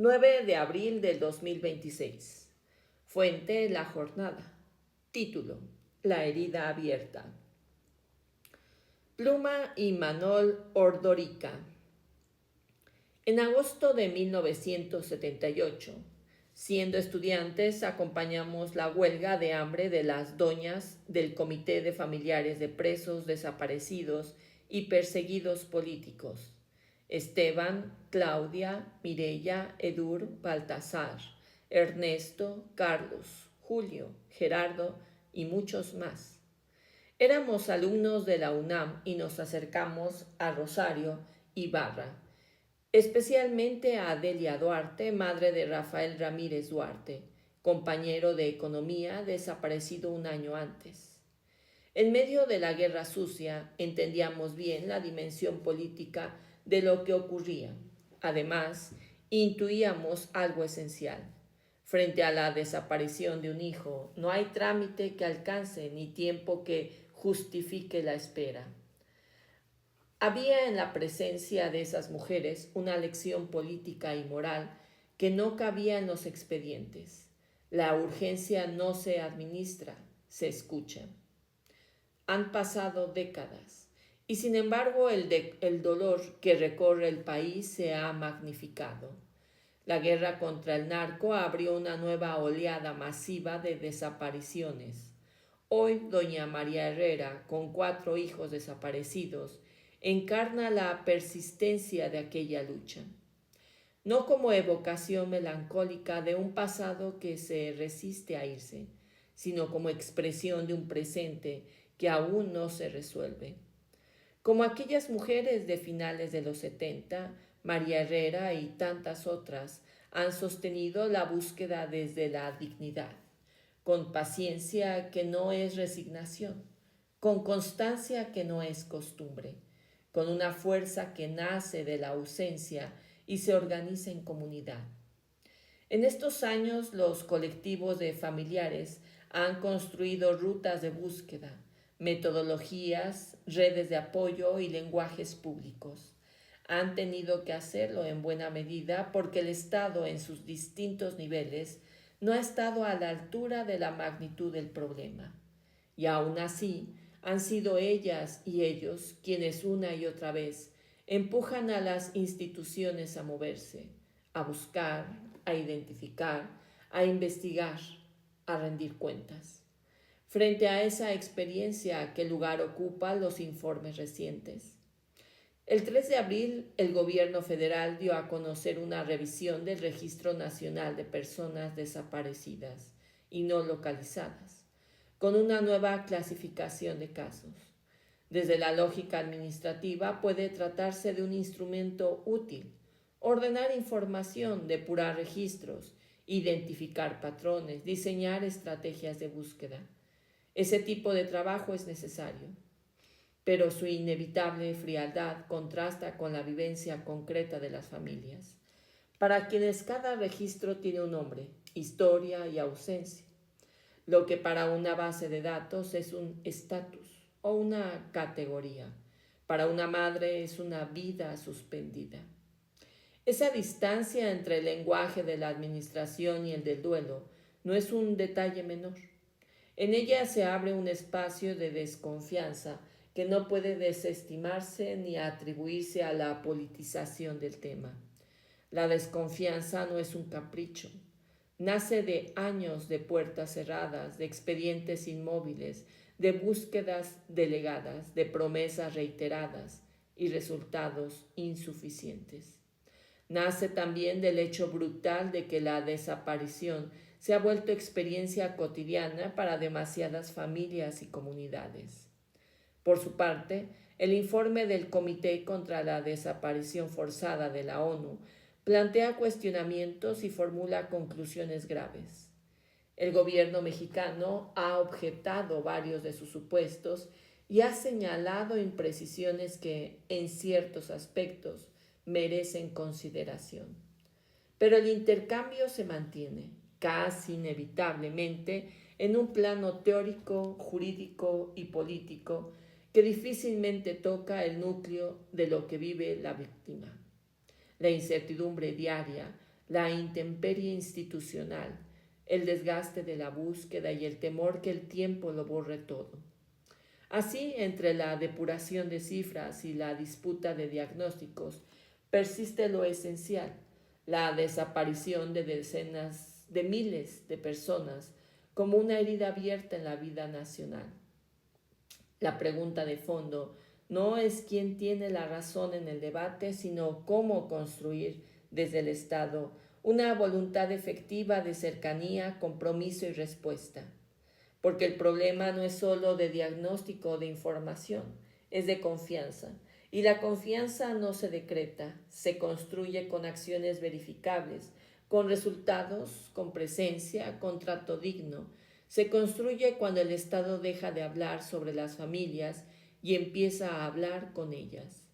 9 de abril del 2026. Fuente: La Jornada. Título: La herida abierta. Pluma y Manol Ordorica. En agosto de 1978, siendo estudiantes, acompañamos la huelga de hambre de las doñas del Comité de Familiares de Presos Desaparecidos y Perseguidos Políticos: Esteban, Claudia, Mireya, Edur, Baltasar, Ernesto, Carlos, Julio, Gerardo y muchos más. Éramos alumnos de la UNAM y nos acercamos a Rosario Ibarra, especialmente a Adelia Duarte, madre de Rafael Ramírez Duarte, compañero de economía desaparecido un año antes. En medio de la guerra sucia entendíamos bien la dimensión política de lo que ocurría. Además, intuíamos algo esencial. Frente a la desaparición de un hijo, no hay trámite que alcance ni tiempo que justifique la espera. Había en la presencia de esas mujeres una lección política y moral que no cabía en los expedientes. La urgencia no se administra, se escucha. Han pasado décadas y sin embargo el dolor que recorre el país se ha magnificado. La guerra contra el narco abrió una nueva oleada masiva de desapariciones. Hoy doña María Herrera, con 4 hijos desaparecidos, encarna la persistencia de aquella lucha, no como evocación melancólica de un pasado que se resiste a irse, sino como expresión de un presente que aún no se resuelve. Como aquellas mujeres de finales de los 70, María Herrera y tantas otras han sostenido la búsqueda desde la dignidad, con paciencia que no es resignación, con constancia que no es costumbre, con una fuerza que nace de la ausencia y se organiza en comunidad. En estos años los colectivos de familiares han construido rutas de búsqueda, metodologías, redes de apoyo y lenguajes públicos. Han tenido que hacerlo en buena medida porque el Estado en sus distintos niveles no ha estado a la altura de la magnitud del problema. Y aún así, han sido ellas y ellos quienes una y otra vez empujan a las instituciones a moverse, a buscar, a identificar, a investigar, a rendir cuentas. Frente a esa experiencia, ¿qué lugar ocupan los informes recientes? El 3 de abril, el gobierno federal dio a conocer una revisión del Registro Nacional de Personas Desaparecidas y No Localizadas, con una nueva clasificación de casos. Desde la lógica administrativa puede tratarse de un instrumento útil: ordenar información, depurar registros, identificar patrones, diseñar estrategias de búsqueda. Ese tipo de trabajo es necesario, pero su inevitable frialdad contrasta con la vivencia concreta de las familias, para quienes cada registro tiene un nombre, historia y ausencia, lo que para una base de datos es un estatus o una categoría, para una madre es una vida suspendida. Esa distancia entre el lenguaje de la administración y el del duelo no es un detalle menor. En ella se abre un espacio de desconfianza que no puede desestimarse ni atribuirse a la politización del tema. La desconfianza no es un capricho. Nace de años de puertas cerradas, de expedientes inmóviles, de búsquedas delegadas, de promesas reiteradas y resultados insuficientes. Nace también del hecho brutal de que la desaparición se ha vuelto experiencia cotidiana para demasiadas familias y comunidades. Por su parte, el informe del Comité contra la Desaparición Forzada de la ONU plantea cuestionamientos y formula conclusiones graves. El gobierno mexicano ha objetado varios de sus supuestos y ha señalado imprecisiones que, en ciertos aspectos, merecen consideración. Pero el intercambio se mantiene, casi inevitablemente, en un plano teórico, jurídico y político que difícilmente toca el núcleo de lo que vive la víctima. La incertidumbre diaria, la intemperie institucional, el desgaste de la búsqueda y el temor que el tiempo lo borre todo. Así, entre la depuración de cifras y la disputa de diagnósticos, persiste lo esencial, la desaparición de decenas de miles de personas como una herida abierta en la vida nacional. La pregunta de fondo no es quién tiene la razón en el debate, sino cómo construir desde el Estado una voluntad efectiva de cercanía, compromiso y respuesta. Porque el problema no es solo de diagnóstico o de información, es de confianza. Y la confianza no se decreta, se construye con acciones verificables, con resultados, con presencia, con trato digno. Se construye cuando el Estado deja de hablar sobre las familias y empieza a hablar con ellas.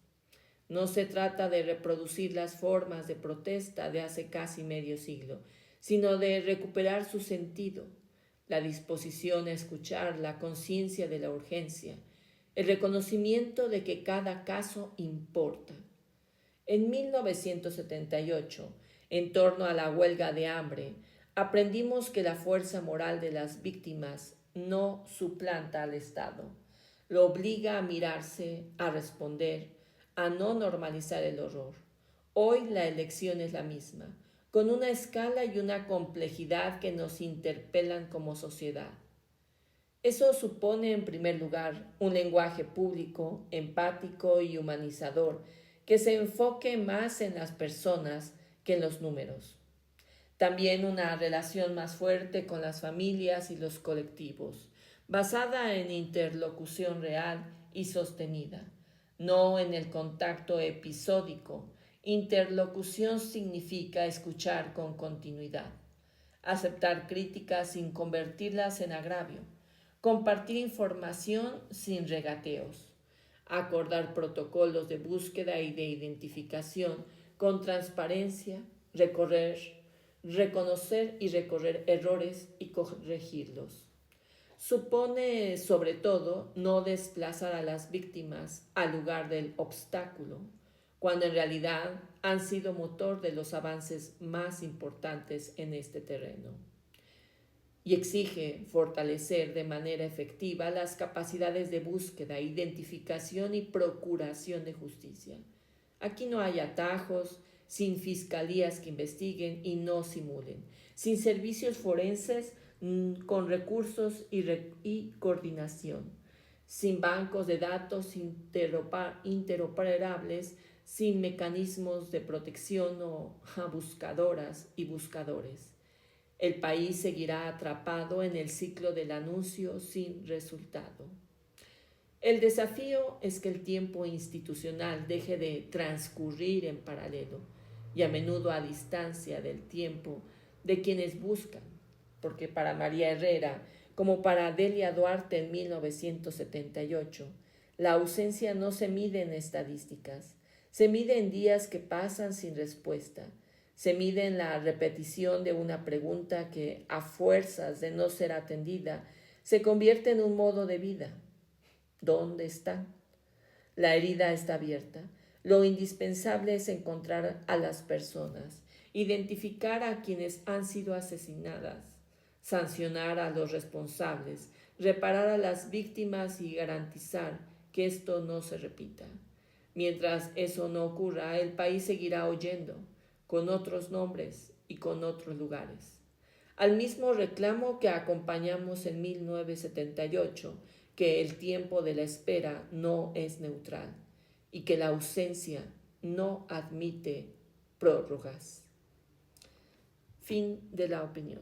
No se trata de reproducir las formas de protesta de hace casi medio siglo, sino de recuperar su sentido, la disposición a escuchar, la conciencia de la urgencia, el reconocimiento de que cada caso importa. En 1978, en torno a la huelga de hambre, aprendimos que la fuerza moral de las víctimas no suplanta al Estado, lo obliga a mirarse, a responder, a no normalizar el horror. Hoy la elección es la misma, con una escala y una complejidad que nos interpelan como sociedad. Eso supone, en primer lugar, un lenguaje público, empático y humanizador, que se enfoque más en las personas que en los números. También una relación más fuerte con las familias y los colectivos, basada en interlocución real y sostenida, no en el contacto episódico. Interlocución significa escuchar con continuidad, aceptar críticas sin convertirlas en agravio, compartir información sin regateos, acordar protocolos de búsqueda y de identificación con transparencia, reconocer y recorrer errores y corregirlos. Supone, sobre todo, no desplazar a las víctimas al lugar del obstáculo, cuando en realidad han sido motor de los avances más importantes en este terreno. Y exige fortalecer de manera efectiva las capacidades de búsqueda, identificación y procuración de justicia. Aquí no hay atajos, sin fiscalías que investiguen y no simulen, sin servicios forenses con recursos y coordinación, sin bancos de datos interoperables, sin mecanismos de protección a buscadoras y buscadores. El país seguirá atrapado en el ciclo del anuncio sin resultado. El desafío es que el tiempo institucional deje de transcurrir en paralelo y a menudo a distancia del tiempo de quienes buscan, porque para María Herrera, como para Delia Duarte en 1978, la ausencia no se mide en estadísticas, se mide en días que pasan sin respuesta, se mide en la repetición de una pregunta que, a fuerzas de no ser atendida, se convierte en un modo de vida. ¿Dónde están? La herida está abierta. Lo indispensable es encontrar a las personas, identificar a quienes han sido asesinadas, sancionar a los responsables, reparar a las víctimas y garantizar que esto no se repita. Mientras eso no ocurra, el país seguirá oyendo, con otros nombres y con otros lugares. Al mismo reclamo que acompañamos en 1978, que el tiempo de la espera no es neutral y que la ausencia no admite prórrogas. Fin de la opinión.